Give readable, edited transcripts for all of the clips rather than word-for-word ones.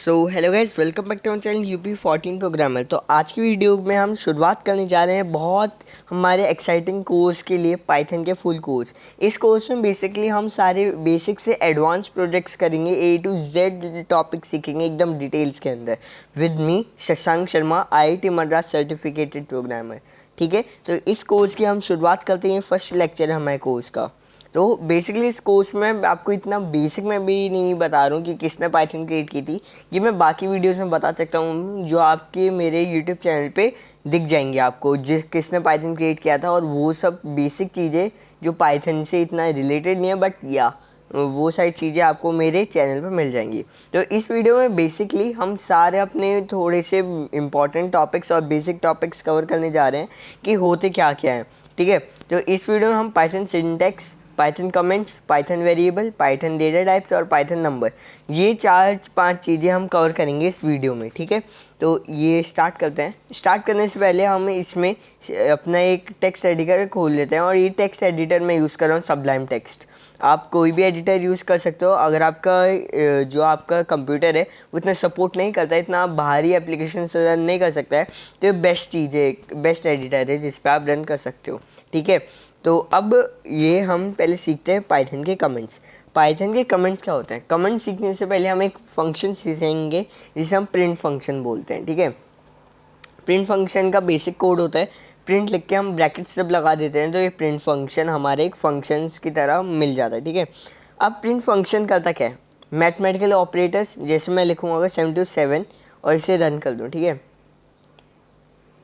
So hello guys, welcome back to our channel UP14 programmer. तो आज की video में हम शुरुआत करने जा रहे हैं बहुत हमारे एक्साइटिंग कोर्स के लिए, पाइथन के फुल कोर्स। इस कोर्स में बेसिकली हम सारे बेसिक से एडवांस प्रोजेक्ट्स करेंगे, A to Z टॉपिक सीखेंगे एकदम डिटेल्स के अंदर with me Shashank Sharma, IIT Madras certificated programmer. ठीक है, तो इस कोर्स की हम शुरुआत करते हैं। फर्स्ट लेक्चर है हमारे कोर्स का। तो बेसिकली इस कोर्स में आपको इतना बेसिक में भी नहीं बता रहा हूँ कि किसने पाइथन क्रिएट की थी। ये मैं बाकी वीडियोस में बता सकता हूँ जो आपके मेरे यूट्यूब चैनल पे दिख जाएंगे आपको, जिस किसने पाइथन क्रिएट किया था। और वो सब बेसिक चीज़ें जो पाइथन से इतना रिलेटेड नहीं है, बट या वो सारी चीज़ें आपको मेरे चैनल पर मिल जाएंगी। तो इस वीडियो में बेसिकली हम सारे अपने थोड़े से इम्पॉर्टेंट टॉपिक्स और बेसिक टॉपिक्स कवर करने जा रहे हैं कि होते क्या क्या हैं। ठीक है, तो इस वीडियो में हम Python syntax, Python comments, Python variable, Python data types और पाइथन नंबर, ये 4-5 चीज़ें हम कवर करेंगे इस वीडियो में। ठीक है, तो ये स्टार्ट करते हैं। स्टार्ट करने से पहले हम इसमें अपना एक टेक्स्ट एडिटर खोल लेते हैं। और ये टेक्स्ट एडिटर मैं यूज़ कर रहा हूँ सबलाइम टेक्स्ट। आप कोई भी एडिटर यूज़ कर सकते हो। अगर आपका जो आपका कंप्यूटर है वो इतना सपोर्ट नहीं करता है, इतना बाहरी एप्लीकेशन रन नहीं कर सकता है, तो ये बेस्ट चीज़ है, बेस्ट एडिटर है जिस पे आप रन कर सकते हो। ठीक है, तो अब ये हम पहले सीखते हैं पाइथन के कमेंट्स। पाइथन के कमेंट्स क्या होते हैं? कमेंट्स सीखने से पहले हम एक फंक्शन सीखेंगे जिसे हम प्रिंट फंक्शन बोलते हैं। ठीक है, प्रिंट फंक्शन का बेसिक कोड होता है, प्रिंट लिख के हम ब्रैकेट्स जब लगा देते हैं तो ये प्रिंट फंक्शन हमारे एक फंक्शंस की तरह मिल जाता है। ठीक है, अब प्रिंट फंक्शन करता क्या है? मैथमेटिकल ऑपरेटर्स, जैसे मैं लिखूँगा अगर 7 और इसे रन कर दूँ, ठीक है,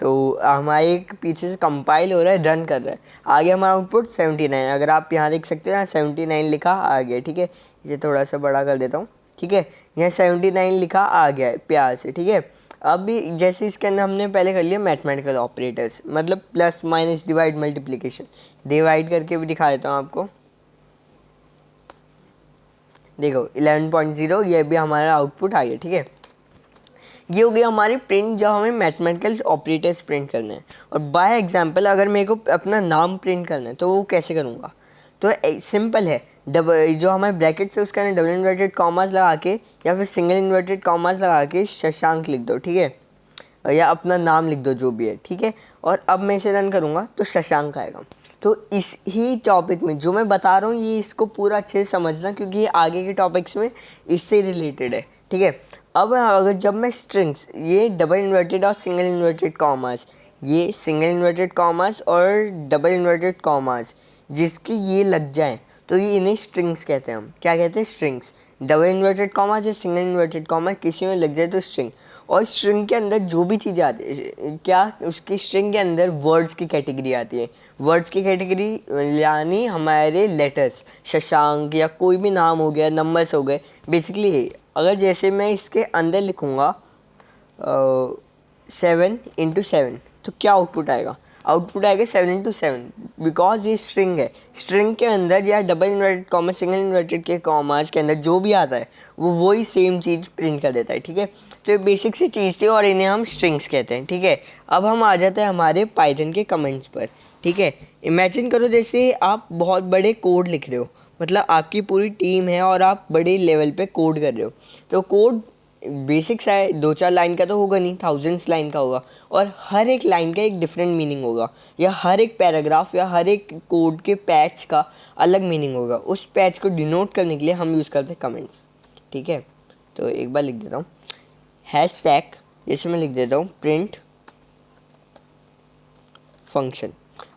तो हमारे एक पीछे से कंपाइल हो रहा है, रन कर रहा है, आ गया हमारा आउटपुट 79। अगर आप यहाँ देख सकते हो, यहाँ 79 लिखा आ गया। ठीक है, इसे थोड़ा सा बड़ा कर देता हूँ। ठीक है, यहाँ 79 लिखा आ गया है प्यार से। ठीक है, अब भी जैसे इसके अंदर हमने पहले कर लिया मैथमेटिकल ऑपरेटर्स, मतलब plus minus divide multiplication. Divide करके भी दिखा देता हूँ आपको। देखो 11.0, ये भी हमारा आउटपुट आ गया। ठीक है, ये हो गया हमारी प्रिंट, जब हमें मैथमेटिकल ऑपरेटर्स प्रिंट करना है। और बाय एग्जांपल अगर मेरे को अपना नाम प्रिंट करना है तो वो कैसे करूँगा? तो सिंपल है, डबल जो हमारे ब्रैकेट्स है उसके अंदर डबल इन्वर्टेड कॉमास लगा के या फिर सिंगल इन्वर्टेड कॉमास लगा के शशांक लिख दो। ठीक है, या अपना नाम लिख दो जो भी है। ठीक है, और अब मैं इसे रन करूँगा तो शशांक आएगा। तो इस ही टॉपिक में जो मैं बता रहा हूँ, ये इसको पूरा अच्छे से समझना, क्योंकि ये आगे के टॉपिक्स में इससे रिलेटेड है। ठीक है, अब अगर जब मैं स्ट्रिंग्स, ये डबल इन्वर्टेड और सिंगल इन्वर्टेड कॉमास, ये सिंगल इन्वर्टेड कॉमास और डबल इन्वर्टेड कॉमास जिसके ये लग जाए तो ये इन्हें स्ट्रिंग्स कहते हैं। हम क्या कहते हैं? स्ट्रिंग्स। डबल इन्वर्टेड कॉमा या सिंगल इन्वर्टेड कॉमा किसी में लग जाए तो स्ट्रिंग। और स्ट्रिंग के अंदर जो भी चीज़ आती है, क्या उसकी स्ट्रिंग के अंदर वर्ड्स की कैटेगरी आती है। वर्ड्स की कैटेगरी यानी हमारे लेटर्स, शशांक या कोई भी नाम हो गया, नंबर्स हो गए, बेसिकली। अगर जैसे मैं इसके अंदर लिखूँगा 7 × 7, तो क्या आउटपुट आएगा? आउटपुट आएगा 7 × 7, बिकॉज ये स्ट्रिंग है। स्ट्रिंग के अंदर या double inverted comma, single inverted के कॉमास के अंदर जो भी आता है वो वही सेम चीज़ प्रिंट कर देता है। ठीक है, तो ये बेसिक सी चीज़ थी और इन्हें हम स्ट्रिंग्स कहते हैं। ठीक है, अब हम आ जाते हैं हमारे पाइथन के कमेंट्स पर। ठीक है, इमेजिन करो जैसे आप बहुत बड़े कोड लिख रहे हो, मतलब आपकी पूरी टीम है और आप बड़े लेवल पे कोड कर रहे हो। तो कोड बेसिक सा है, 2-4 लाइन का तो होगा नहीं, थाउजेंड्स लाइन का होगा। और हर एक लाइन का एक डिफरेंट मीनिंग होगा, या हर एक पैराग्राफ या हर एक कोड के पैच का अलग मीनिंग होगा। उस पैच को डिनोट करने के लिए हम यूज़ करते हैं कमेंट्स। ठीक है, तो एक बार लिख देता हूँ हैशटैग, जैसे मैं लिख देता हूँ प्रिंट फंक्शन।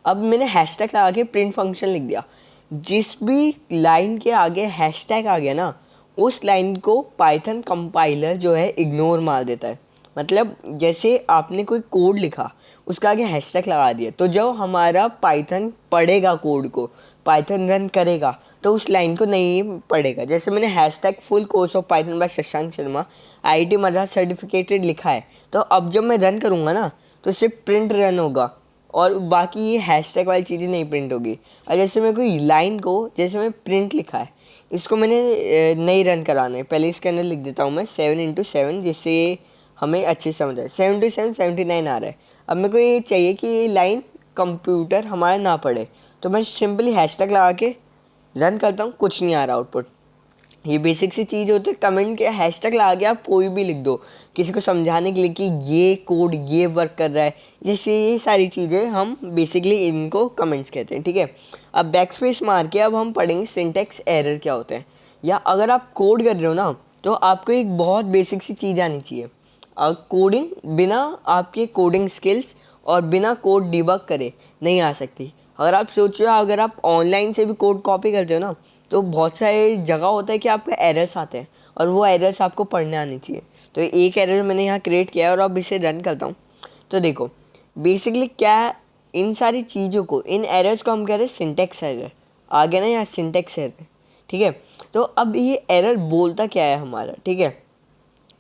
अब मैंने हैशटैग लगा के प्रिंट फंक्शन लिख दिया। जिस भी लाइन के आगे हैशटैग आ गया ना, उस लाइन को पाइथन कंपाइलर जो है इग्नोर मार देता है। मतलब जैसे आपने कोई कोड लिखा, उसका आगे हैशटैग लगा दिया, तो जब हमारा पाइथन पढ़ेगा कोड को, पाइथन रन करेगा, तो उस लाइन को नहीं पढ़ेगा। जैसे मैंने hashtag full course of Python by Shashank Sharma, IIT Madras certificated लिखा है, तो अब जब मैं रन करूँगा ना तो सिर्फ प्रिंट रन होगा और बाकी ये हैशटैग वाली चीज़ें नहीं प्रिंट होगी। और जैसे मैं कोई लाइन को, जैसे मैं प्रिंट लिखा है, इसको मैंने नहीं रन कराना है, पहले इसके अंदर लिख देता हूँ मैं 7 × 7, जिससे हमें अच्छे समझ आए। 7 × 7 79 आ रहा है। अब मेरे को ये चाहिए कि ये लाइन कंप्यूटर हमारा ना पढ़े, तो मैं सिंपली हैशटैग लगा के रन करता हूँ, कुछ नहीं आ रहा आउटपुट। ये बेसिक सी चीज़ होती है। कमेंट के हैशटैग लगा के आप कोई भी लिख दो किसी को समझाने के लिए कि ये कोड ये वर्क कर रहा है, जैसे ये सारी चीज़ें हम बेसिकली इनको कमेंट्स कहते हैं, ठीक है। अब बैक स्पेस मार के अब हम पढ़ेंगे सिंटैक्स एरर क्या होते हैं। या अगर आप कोड कर रहे हो ना तो आपको एक बहुत बेसिक सी चीज़ आनी चाहिए। कोडिंग बिना आपके कोडिंग स्किल्स और बिना कोड डिबग करे नहीं आ सकती। अगर आप सोचो अगर आप ऑनलाइन से भी कोड कॉपी करते हो ना तो बहुत सारे जगह होता है कि आपके एरर्स आते हैं और वो एरर्स आपको पढ़ने आने चाहिए। तो एक एरर मैंने यहाँ क्रिएट किया है और अब इसे रन करता हूँ। तो देखो बेसिकली क्या इन सारी चीज़ों को, इन एरर्स को हम कहते हैं सिंटैक्स एरर। आ गया ना यहाँ सिंटैक्स एरर, ठीक है। तो अब ये एरर बोलता क्या है हमारा, ठीक है।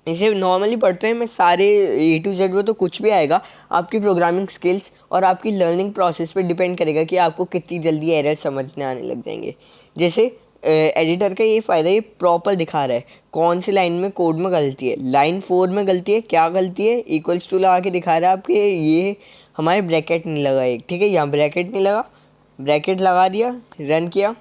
इसे नॉर्मली पढ़ते हैं मैं सारे A to Z, वो तो कुछ भी आएगा। आपकी प्रोग्रामिंग स्किल्स और आपकी लर्निंग प्रोसेस पे डिपेंड करेगा कि आपको कितनी जल्दी एरर समझने आने लग जाएंगे। जैसे एडिटर का ये फ़ायदा, ये प्रॉपर दिखा रहा है कौन सी लाइन में कोड में गलती है। लाइन 4 में गलती है, क्या गलती है, इक्वल्स टू लगा के दिखा रहा है आपके, ये हमारे ब्रैकेट नहीं लगा एक, ठीक है। यहाँ ब्रैकेट नहीं लगा, ब्रैकेट लगा दिया, रन किया,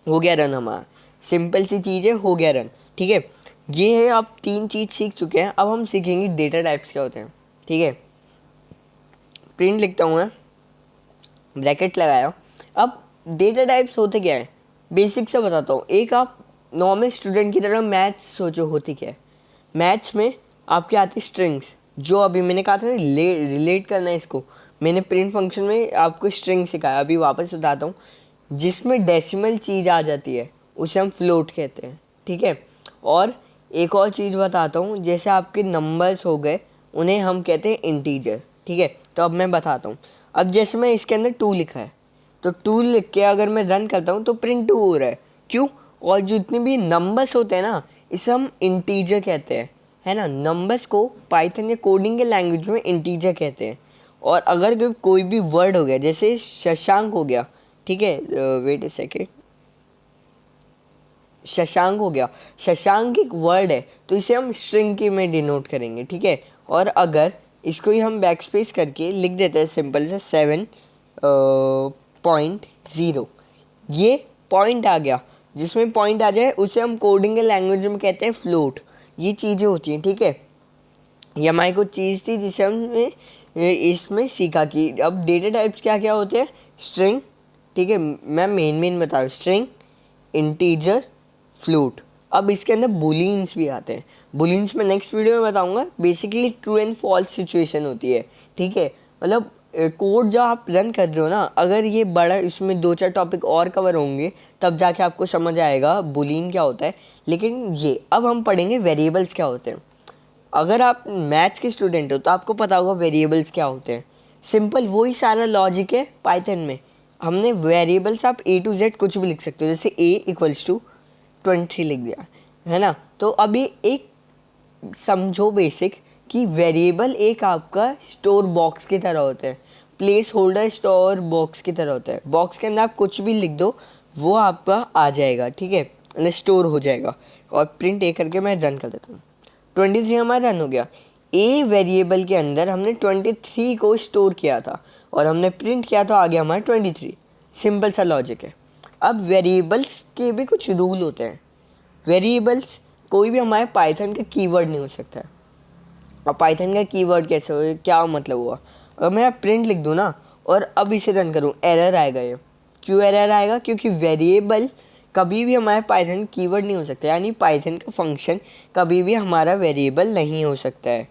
हो गया रन हमारा। सिंपल सी चीज़ है, हो गया रन, ठीक है। ये है, आप 3 चीज़ सीख चुके हैं। अब हम सीखेंगे डेटा टाइप्स क्या होते हैं, ठीक है। प्रिंट लिखता हूँ मैं, ब्रैकेट लगाया। अब डेटा टाइप्स होते क्या है बेसिक से बताता हूँ। एक आप नॉर्मल स्टूडेंट की तरह मैथ्स सोचो होती क्या है। मैथ्स में आपके आती स्ट्रिंग्स, जो अभी मैंने कहा था ना रिलेट करना है इसको, मैंने प्रिंट फंक्शन में आपको स्ट्रिंग सिखाया। अभी वापस बताता हूँ। जिसमें डेसिमल चीज़ आ जाती है उसे हम फ्लोट कहते हैं, ठीक है। और एक और चीज़ बताता हूँ, जैसे आपके नंबर्स हो गए उन्हें हम कहते हैं इंटीजर, ठीक है। तो अब मैं बताता हूँ। अब जैसे मैं इसके अंदर 2 लिखा है तो 2 लिख के अगर मैं रन करता हूँ तो प्रिंट 2 हो रहा है, क्यों। और जितने भी नंबर्स होते हैं ना इसे हम इंटीजर कहते हैं, है ना। नंबर्स को पाइथन या कोडिंग के लैंग्वेज में इंटीजर कहते हैं। और अगर कोई भी वर्ड हो गया, जैसे शशांक हो गया, ठीक है, वेट ए सेकेंड, शशांक हो गया, शशांक एक वर्ड है तो इसे हम स्ट्रिंग के में डिनोट करेंगे, ठीक है। और अगर इसको ही हम बैक स्पेस करके लिख देते हैं सिंपल से 7.0, ये पॉइंट आ गया। जिसमें पॉइंट आ जाए उसे हम कोडिंग के लैंग्वेज में कहते हैं फ्लोट। ये चीज़ें होती हैं, ठीक है। ये हमारी कुछ चीज़ थी जिसे हमने इसमें सीखा कि अब डेटा टाइप्स क्या क्या होते हैं। स्ट्रिंग, ठीक है, मैं मेन बता रहा हूँ, स्ट्रिंग, इंटीजर, फ्लोट। अब इसके अंदर बुलियंस भी आते हैं। बुलियंस में नेक्स्ट वीडियो में बताऊंगा। Basically true and false situation होती है, ठीक है। मतलब कोड जो आप रन कर रहे हो ना, अगर ये बड़ा, इसमें 2-4 टॉपिक और कवर होंगे तब जाके आपको समझ आएगा बुलियन क्या होता है। लेकिन ये अब हम पढ़ेंगे वेरिएबल्स क्या होते हैं। अगर आप मैथ्स के स्टूडेंट हो तो आपको पता होगा वेरिएबल्स क्या होते हैं। सिंपल वही सारा लॉजिक है पाइथन में। हमने वेरिएबल्स, आप A to Z कुछ भी लिख सकते हो, जैसे A इक्वल्स टू 23 लिख दिया, है ना। तो अभी एक समझो बेसिक कि वेरिएबल एक आपका स्टोर बॉक्स की तरह होता है, प्लेस होल्डर स्टोर बॉक्स की तरह होता है। बॉक्स के अंदर आप कुछ भी लिख दो वो आपका आ जाएगा, ठीक है, मतलब स्टोर हो जाएगा। और प्रिंट ए करके मैं रन कर देता हूँ। 23 हमारा रन हो गया। ए वेरिएबल के अंदर हमने 23 को स्टोर किया था और हमने प्रिंट किया तो आ गया हमारा 23। सिंपल सा लॉजिक है। अब वेरिएबल्स के भी कुछ रूल होते हैं। वेरिएबल्स कोई भी हमारे पाइथन का कीवर्ड नहीं हो सकता है। अब पाइथन का कीवर्ड कैसे हो, क्या मतलब हुआ। अगर मैं प्रिंट लिख दूँ ना और अब इसे रन करूँ, एरर आएगा। ये क्यों एरर आएगा, क्योंकि वेरिएबल कभी भी हमारे पाइथन कीवर्ड नहीं हो सकता, यानी पाइथन का फंक्शन कभी भी हमारा वेरिएबल नहीं हो सकता है,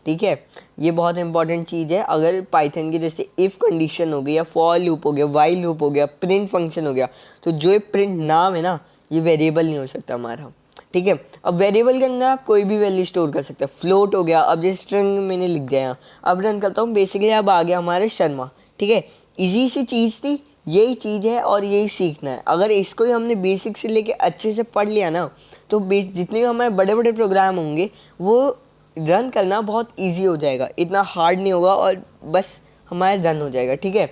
ठीक है। ये बहुत इंपॉर्टेंट चीज़ है। अगर पाइथन की जैसे इफ़ कंडीशन हो गई या फॉर लूप हो गया, वाइल लूप हो गया, प्रिंट फंक्शन हो गया, तो जो ये प्रिंट नाम है ना ये वेरिएबल नहीं हो सकता हमारा, ठीक है। अब वेरिएबल के अंदर आप कोई भी वैल्यू स्टोर कर सकते हैं। फ्लोट हो गया, अब जैसे स्ट्रिंग मैंने लिख दिया यहाँ, अब रन करता हूँ। बेसिकली अब आ गया हमारे शर्मा, ठीक है। इजी सी चीज़ थी, यही चीज़ है और यही सीखना है। अगर इसको ही हमने बेसिक से लेके अच्छे से पढ़ लिया ना तो जितने भी हमारे बड़े बड़े प्रोग्राम होंगे वो रन करना बहुत इजी हो जाएगा, इतना हार्ड नहीं होगा और बस हमारा रन हो जाएगा, ठीक है।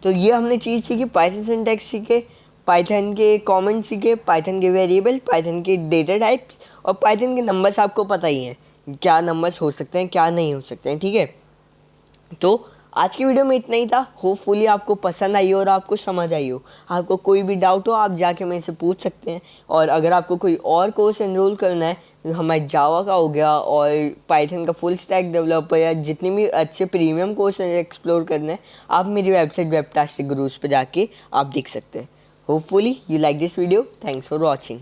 तो ये हमने चीज़ सीखी, पाइथन सिंटैक्स सीखे, पाइथन के कमेंट सीखे, पाइथन के वेरिएबल, पाइथन के डेटा टाइप्स और पाइथन के नंबर्स आपको पता ही हैं क्या नंबर्स हो सकते हैं क्या नहीं हो सकते हैं, ठीक है। तो आज की वीडियो में इतना ही था। होपफुली आपको पसंद आई हो और आपको समझ आई हो। आपको कोई भी डाउट हो आप जाके मेरे से पूछ सकते हैं। और अगर आपको कोई और कोर्स एनरोल करना है, हमारे जावा का हो गया और पाइथन का फुल स्टैक डेवलपर या जितने भी अच्छे प्रीमियम कोर्स एक्सप्लोर करने हैं, आप मेरी वेबसाइट वेबटास्टिक गुरुज पर जाके आप देख सकते हैं। Hopefully you like this video. Thanks for watching.